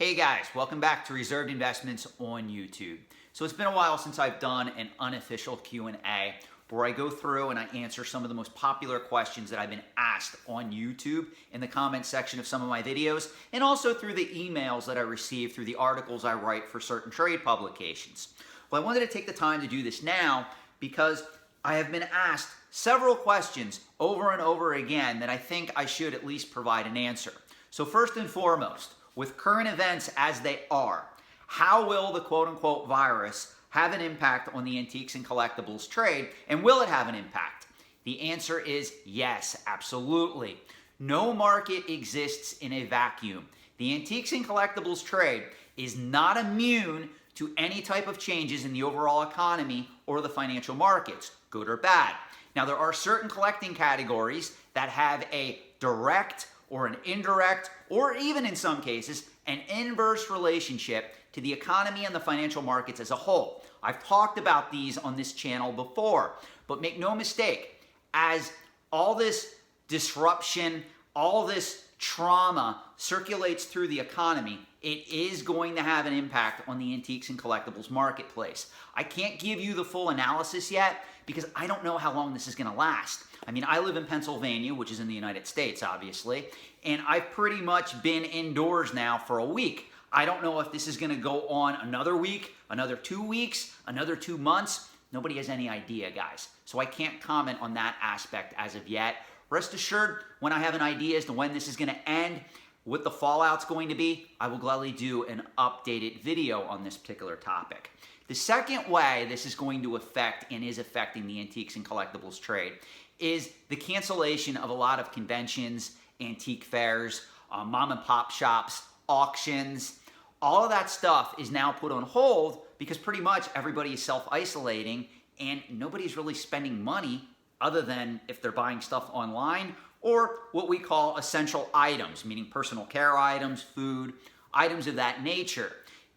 Hey guys, welcome back to Reserved Investments on YouTube. So it's been a while since I've done an unofficial Q&A where I go through and I answer some of the most popular questions that I've been asked on YouTube in the comment section of some of my videos, and also through the emails that I receive through the articles I write for certain trade publications. Well, I wanted to take the time to do this now because I have been asked several questions over and over again that I think I should at least provide an answer. So first and foremost, with current events as they are, how will the quote-unquote virus have an impact on the antiques and collectibles trade, and will it have an impact? The answer is yes, absolutely. No market exists in a vacuum. The antiques and collectibles trade is not immune to any type of changes in the overall economy or the financial markets, good or bad. Now, there are certain collecting categories that have a direct or an indirect, or even in some cases, an inverse relationship to the economy and the financial markets as a whole. I've talked about these on this channel before, but make no mistake, as all this disruption, all this trauma circulates through the economy, it is going to have an impact on the antiques and collectibles marketplace. I can't give you the full analysis yet because I don't know how long this is going to last. I mean, I live in Pennsylvania, which is in the United States, obviously, and I've pretty much been indoors now for a week. I don't know if this is going to go on another week, another 2 weeks, another 2 months. Nobody has any idea, guys. So I can't comment on that aspect as of yet. Rest assured, when I have an idea as to when this is going to end, what the fallout's going to be, I will gladly do an updated video on this particular topic. The second way this is going to affect and is affecting the antiques and collectibles trade is the cancellation of a lot of conventions, antique fairs, mom and pop shops, auctions. All of that stuff is now put on hold because pretty much everybody is self-isolating and nobody's really spending money other than if they're buying stuff online or what we call essential items, meaning personal care items, food, items of that nature.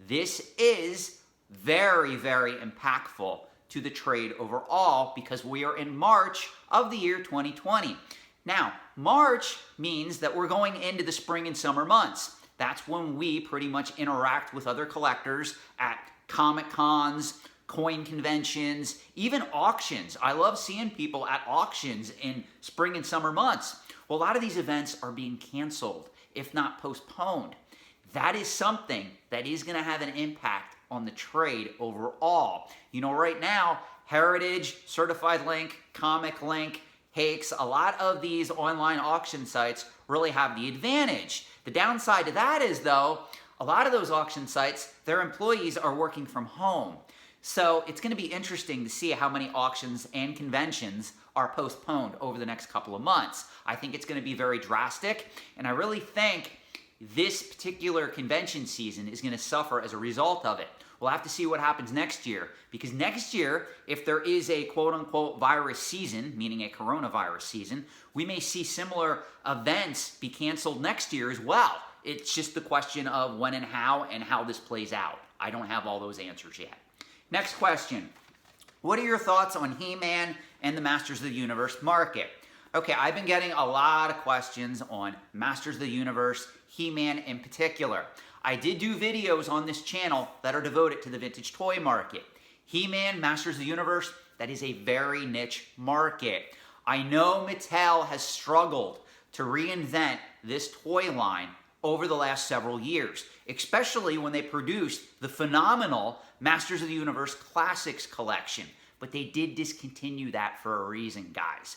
This is very, very impactful to the trade overall because we are in March of the year 2020. Now, March means that we're going into the spring and summer months. That's when we pretty much interact with other collectors at Comic Cons, coin conventions, even auctions. I love seeing people at auctions in spring and summer months. Well, a lot of these events are being canceled, if not postponed. That is something that is going to have an impact on the trade overall. You know, right now, Heritage, Certified Link, Comic Link, Hakes, a lot of these online auction sites really have the advantage. The downside to that is, though, a lot of those auction sites, their employees are working from home. So it's going to be interesting to see how many auctions and conventions are postponed over the next couple of months. I think it's going to be very drastic, and I really think this particular convention season is going to suffer as a result of it. We'll have to see what happens next year, because next year, if there is a quote-unquote virus season, meaning a coronavirus season, we may see similar events be canceled next year as well. It's just the question of when and how this plays out. I don't have all those answers yet. Next question. What are your thoughts on He-Man and the Masters of the Universe market? Okay, I've been getting a lot of questions on Masters of the Universe, He-Man in particular. I did do videos on this channel that are devoted to the vintage toy market. He-Man, Masters of the Universe, that is a very niche market. I know Mattel has struggled to reinvent this toy line over the last several years, especially when they produced the phenomenal Masters of the Universe Classics collection. But they did discontinue that for a reason, guys.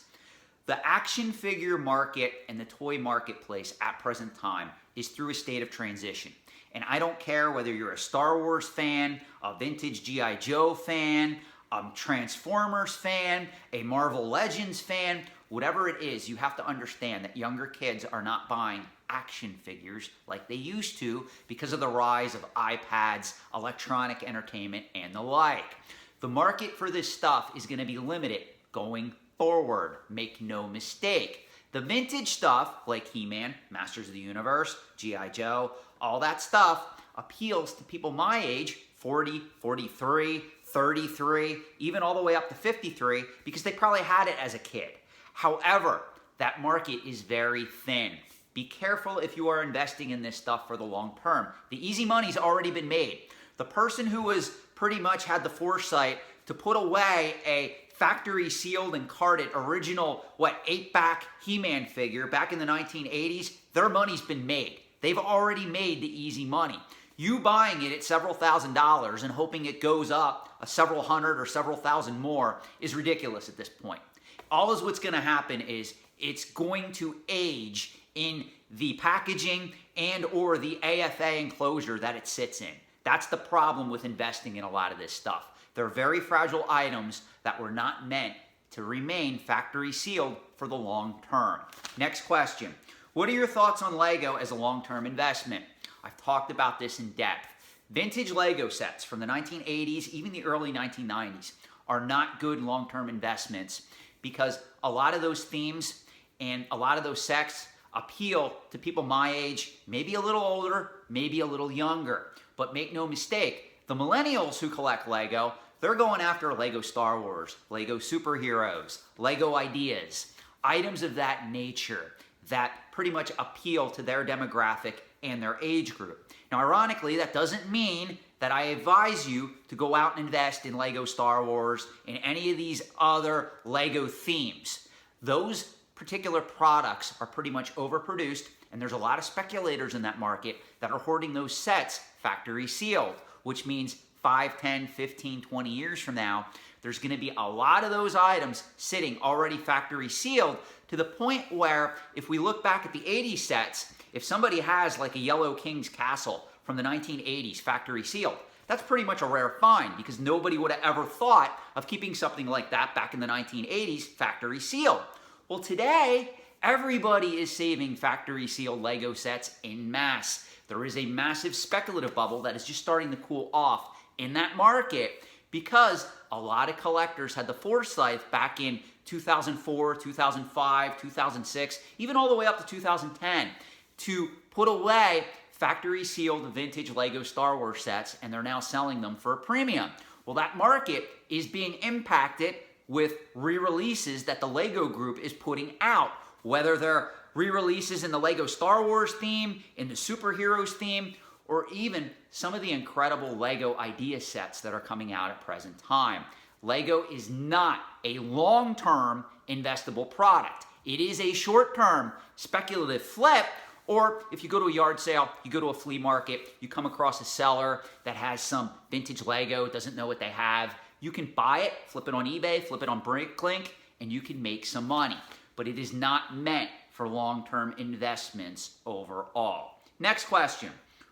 The action figure market and the toy marketplace at present time is through a state of transition. And I don't care whether you're a Star Wars fan, a vintage G.I. Joe fan, a Transformers fan, a Marvel Legends fan, whatever it is, you have to understand that younger kids are not buying action figures like they used to because of the rise of iPads, electronic entertainment, and the like. The market for this stuff is going to be limited going forward. Make no mistake. The vintage stuff, like He-Man, Masters of the Universe, G.I. Joe, all that stuff appeals to people my age, 40, 43, 33, even all the way up to 53, because they probably had it as a kid. However, that market is very thin. Be careful if you are investing in this stuff for the long term. The easy money's already been made. The person who was pretty much had the foresight to put away a factory sealed and carded original, 8-back He-Man figure back in the 1980s, their money's been made. They've already made the easy money. You buying it at several $1,000s and hoping it goes up a several hundred or several thousand more is ridiculous at this point. All is what's going to happen is it's going to age in the packaging and or the AFA enclosure that it sits in. That's the problem with investing in a lot of this stuff. They're very fragile items that were not meant to remain factory sealed for the long term. Next question. What are your thoughts on Lego as a long-term investment? I've talked about this in depth. Vintage Lego sets from the 1980s, even the early 1990s, are not good long-term investments because a lot of those themes and a lot of those sets appeal to people my age, maybe a little older, maybe a little younger. But make no mistake, the millennials who collect Lego, they're going after Lego Star Wars, Lego superheroes, Lego ideas, items of that nature that pretty much appeal to their demographic and their age group. Now, ironically, that doesn't mean that I advise you to go out and invest in Lego Star Wars and any of these other Lego themes. Those particular products are pretty much overproduced, and there's a lot of speculators in that market that are hoarding those sets factory sealed, which means 5, 10, 15, 20 years from now, there's going to be a lot of those items sitting already factory sealed to the point where if we look back at the 80s sets, if somebody has like a Yellow King's Castle from the 1980s factory sealed, that's pretty much a rare find because nobody would have ever thought of keeping something like that back in the 1980s factory sealed. Well, today, everybody is saving factory sealed Lego sets en masse. There is a massive speculative bubble that is just starting to cool off in that market because a lot of collectors had the foresight back in 2004, 2005, 2006, even all the way up to 2010 to put away factory sealed vintage Lego Star Wars sets, and they're now selling them for a premium. Well, that market is being impacted with re-releases that the Lego group is putting out, whether they're re-releases in the Lego Star Wars theme, in the superheroes theme, or even some of the incredible Lego idea sets that are coming out at present time. Lego is not a long-term investable product. It is a short-term speculative flip, or if you go to a yard sale, you go to a flea market, you come across a seller that has some vintage Lego, doesn't know what they have, you can buy it, flip it on eBay, flip it on Bricklink, and you can make some money. But it is not meant for long-term investments overall. Next question.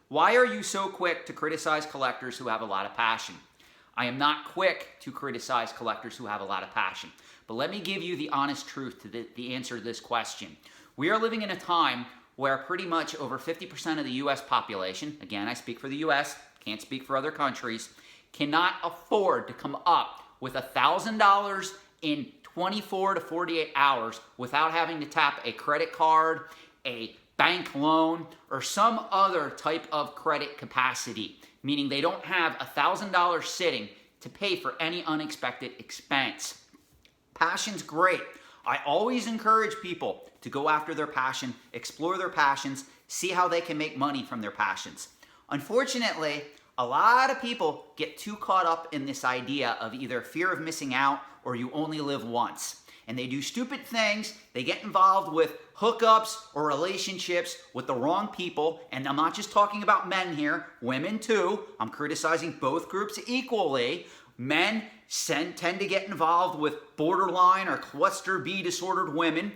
Why are you so quick to criticize collectors who have a lot of passion? I am not quick to criticize collectors who have a lot of passion. But let me give you the honest truth to the answer to this question. We are living in a time where pretty much over 50% of the U.S. population, again, I speak for the U.S., can't speak for other countries, cannot afford to come up with $1,000 in 24 to 48 hours without having to tap a credit card, a bank loan, or some other type of credit capacity, meaning they don't have $1,000 sitting to pay for any unexpected expense. Passion's great. I always encourage people to go after their passion, explore their passions, see how they can make money from their passions. Unfortunately, a lot of people get too caught up in this idea of either fear of missing out or you only live once. And they do stupid things, they get involved with hookups or relationships with the wrong people, and I'm not just talking about men here, women too. I'm criticizing both groups equally. Men tend to get involved with borderline or cluster B disordered women.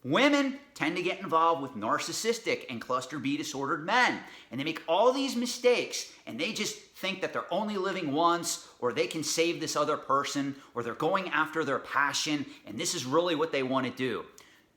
Women tend to get involved with narcissistic and cluster B disordered men. And they make all these mistakes and they just think that they're only living once, or they can save this other person, or they're going after their passion and this is really what they want to do.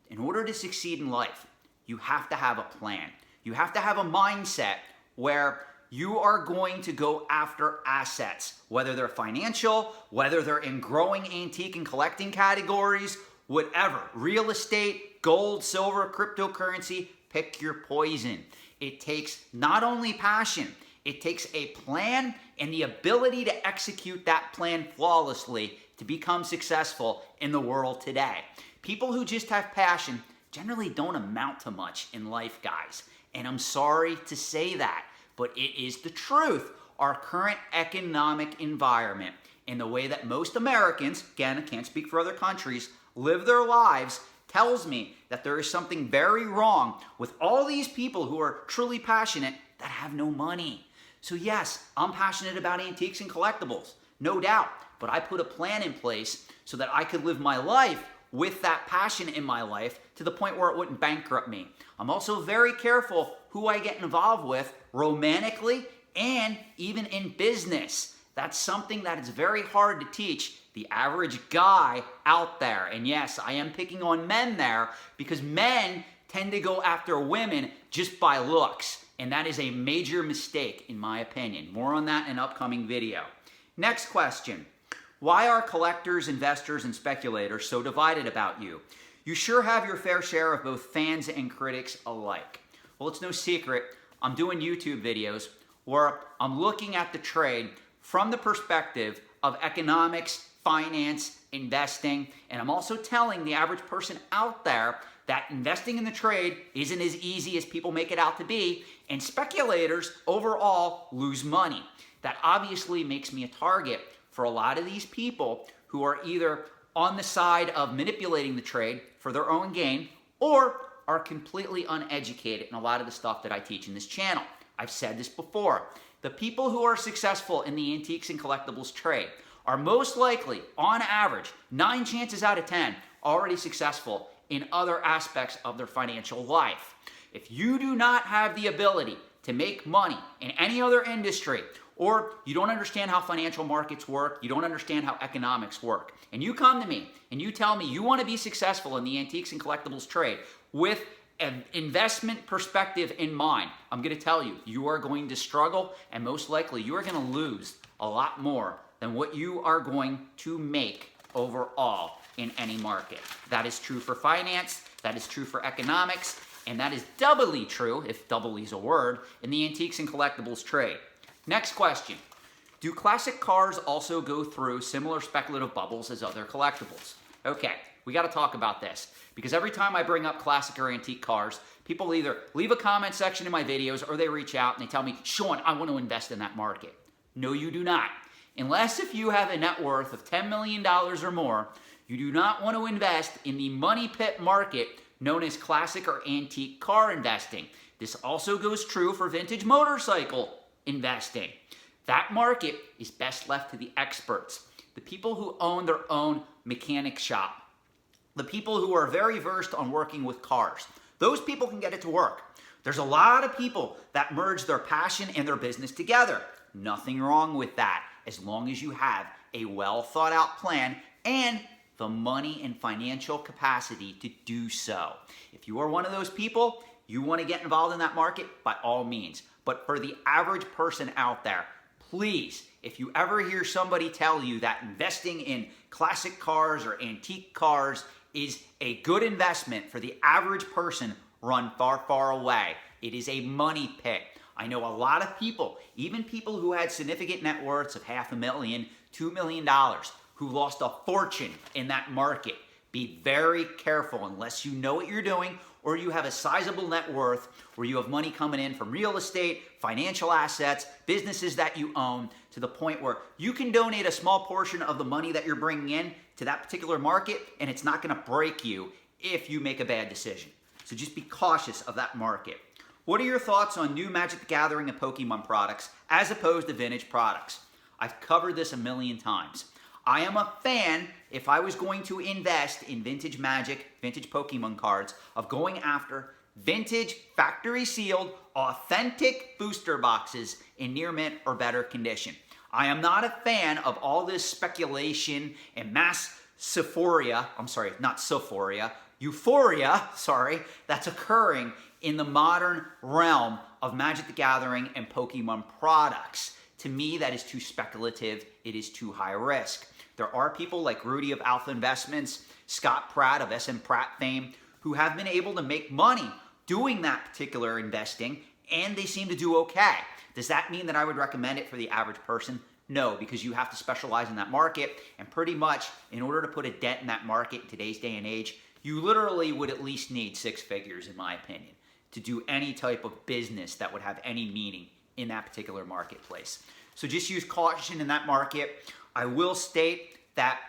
In order to succeed in life, you have to have a plan. You have to have a mindset where you are going to go after assets, whether they're financial, whether they're in growing antique and collecting categories, whatever, real estate, gold, silver, cryptocurrency, pick your poison. It takes not only passion, it takes a plan and the ability to execute that plan flawlessly to become successful in the world today. People who just have passion generally don't amount to much in life, guys. And I'm sorry to say that, but it is the truth. Our current economic environment and the way that most Americans, again, I can't speak for other countries, live their lives tells me that there is something very wrong with all these people who are truly passionate that have no money. So yes, I'm passionate about antiques and collectibles, no doubt, but I put a plan in place so that I could live my life with that passion in my life to the point where it wouldn't bankrupt me. I'm also very careful who I get involved with romantically and even in business. That's something that is very hard to teach the average guy out there. And yes, I am picking on men there because men tend to go after women just by looks. And that is a major mistake in my opinion. More on that in an upcoming video. Next question. Why are collectors, investors, and speculators so divided about you? You sure have your fair share of both fans and critics alike. Well, it's no secret. I'm doing YouTube videos where I'm looking at the trade from the perspective of economics, finance, investing, and I'm also telling the average person out there that investing in the trade isn't as easy as people make it out to be, and speculators overall lose money. That obviously makes me a target for a lot of these people who are either on the side of manipulating the trade for their own gain or are completely uneducated in a lot of the stuff that I teach in this channel. I've said this before. The people who are successful in the antiques and collectibles trade are most likely, on average, 9 chances out of 10, already successful in other aspects of their financial life. If you do not have the ability to make money in any other industry, or you don't understand how financial markets work, you don't understand how economics work, and you come to me and you tell me you want to be successful in the antiques and collectibles trade with an investment perspective in mind, I'm going to tell you, you are going to struggle and most likely you are going to lose a lot more than what you are going to make overall in any market. That is true for finance, that is true for economics, and that is doubly true, if doubly is a word, in the antiques and collectibles trade. Next question. Do classic cars also go through similar speculative bubbles as other collectibles? Okay, we got to talk about this because every time I bring up classic or antique cars, people either leave a comment section in my videos or they reach out and they tell me, Sean, I want to invest in that market. No, you do not. Unless if you have a net worth of $10 million or more, you do not want to invest in the money pit market known as classic or antique car investing. This also goes true for vintage motorcycle investing. That market is best left to the experts, the people who own their own mechanic shop, the people who are very versed on working with cars. Those people can get it to work. There's a lot of people that merge their passion and their business together. Nothing wrong with that, as long as you have a well thought out plan and the money and financial capacity to do so. If you are one of those people, you want to get involved in that market, by all means. But for the average person out there, please, if you ever hear somebody tell you that investing in classic cars or antique cars is a good investment for the average person, run far, far away. It is a money pit. I know a lot of people, even people who had significant net worths of $500,000, $2 million, who lost a fortune in that market. Be very careful unless you know what you're doing or you have a sizable net worth where you have money coming in from real estate, financial assets, businesses that you own, to the point where you can donate a small portion of the money that you're bringing in to that particular market and it's not going to break you if you make a bad decision. So just be cautious of that market. What are your thoughts on new Magic the Gathering and Pokemon products as opposed to vintage products? I've covered this a million times. I am a fan, if I was going to invest in vintage Magic, vintage Pokemon cards, of going after vintage, factory sealed, authentic booster boxes in near mint or better condition. I am not a fan of all this speculation and mass euphoria, that's occurring in the modern realm of Magic the Gathering and Pokemon products. To me, that is too speculative. It is too high risk. There are people like Rudy of Alpha Investments, Scott Pratt of SM Pratt fame, who have been able to make money doing that particular investing, and they seem to do okay. Does that mean that I would recommend it for the average person? No, because you have to specialize in that market, and pretty much in order to put a dent in that market in today's day and age, You literally would at least need 6 figures, in my opinion, to do any type of business that would have any meaning in that particular marketplace. So just use caution in that market. I will state that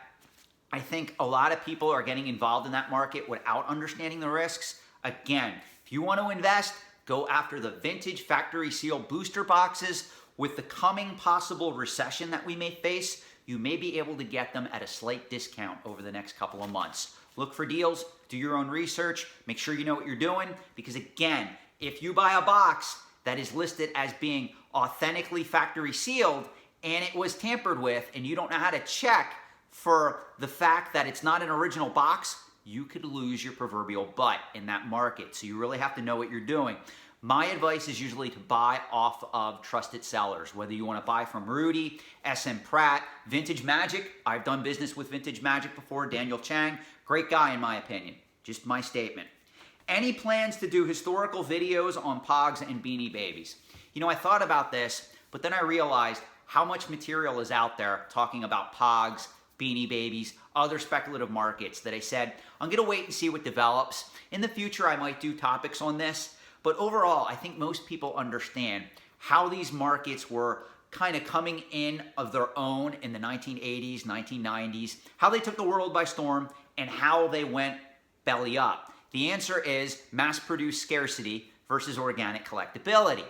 I think a lot of people are getting involved in that market without understanding the risks. Again, if you want to invest, go after the vintage factory seal booster boxes. With the coming possible recession that we may face, you may be able to get them at a slight discount over the next couple of months. Look for deals, do your own research, make sure you know what you're doing, because again, if you buy a box that is listed as being authentically factory sealed and it was tampered with and you don't know how to check for the fact that it's not an original box, you could lose your proverbial butt in that market. So you really have to know what you're doing. My advice is usually to buy off of trusted sellers, whether you want to buy from Rudy, SM Pratt, Vintage Magic. I've done business with Vintage Magic before, Daniel Chang. Great guy in my opinion, just my statement. Any plans to do historical videos on POGS and Beanie Babies? You know, I thought about this, but then I realized how much material is out there talking about POGS, Beanie Babies, other speculative markets that I said, I'm going to wait and see what develops. In the future, I might do topics on this. But overall, I think most people understand how these markets were kind of coming in of their own in the 1980s, 1990s, how they took the world by storm, and how they went belly up. The answer is mass-produced scarcity versus organic collectability.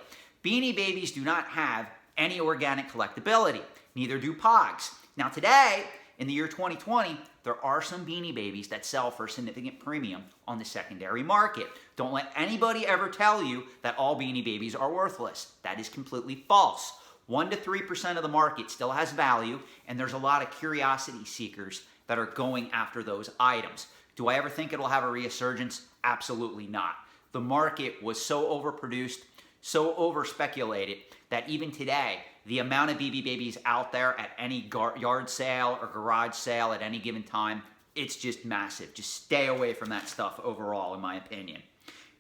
Beanie Babies do not have any organic collectability. Neither do POGs. Now today, in the year 2020, there are some Beanie Babies that sell for a significant premium on the secondary market. Don't let anybody ever tell you that all Beanie Babies are worthless. That is completely false. 1 to 3% of the market still has value, and there's a lot of curiosity seekers that are going after those items. Do I ever think it'll have a resurgence? Absolutely not. The market was so overproduced, so over-speculated, that even today, the amount of BB Babies out there at any yard sale or garage sale at any given time, it's just massive. Just stay away from that stuff overall, in my opinion.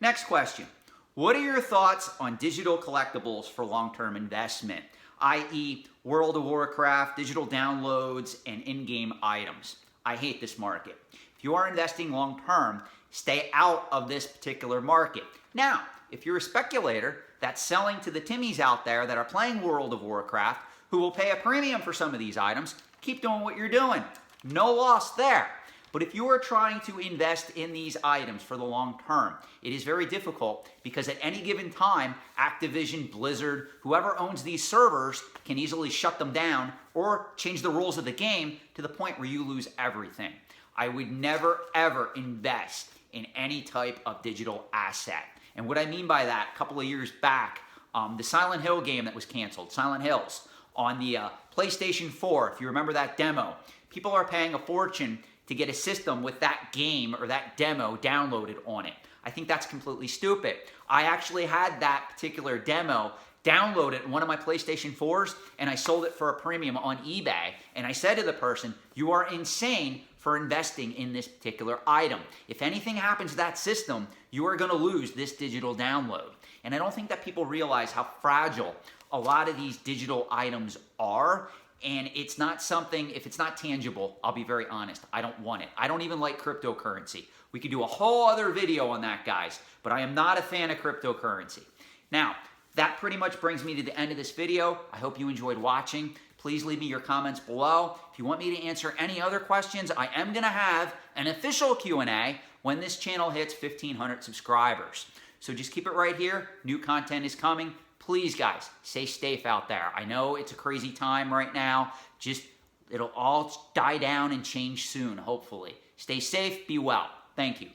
Next question. What are your thoughts on digital collectibles for long-term investment, i.e. World of Warcraft, digital downloads, and in-game items? I hate this market. If you are investing long-term, stay out of this particular market. Now, if you're a speculator that's selling to the Timmies out there that are playing World of Warcraft, who will pay a premium for some of these items, keep doing what you're doing. No loss there. But if you are trying to invest in these items for the long term, it is very difficult because at any given time, Activision, Blizzard, whoever owns these servers can easily shut them down or change the rules of the game to the point where you lose everything. I would never, ever invest in any type of digital asset. And what I mean by that, a couple of years back, the Silent Hill game that was canceled, Silent Hills, on the PlayStation 4, if you remember that demo, people are paying a fortune to get a system with that game or that demo downloaded on it. I think that's completely stupid. I actually had that particular demo downloaded in one of my PlayStation 4s, and I sold it for a premium on eBay. And I said to the person, you are insane for investing in this particular item. If anything happens to that system, you are going to lose this digital download. And I don't think that people realize how fragile a lot of these digital items are. And it's not something, if it's not tangible, I'll be very honest, I don't want it. I don't even like cryptocurrency. We could do a whole other video on that, guys, but I am not a fan of cryptocurrency. Now, that pretty much brings me to the end of this video. I hope you enjoyed watching. Please leave me your comments below. If you want me to answer any other questions, I am going to have an official Q&A when this channel hits 1,500 subscribers. So just keep it right here. New content is coming. Please, guys, stay safe out there. I know it's a crazy time right now. It'll all die down and change soon, hopefully. Stay safe, be well. Thank you.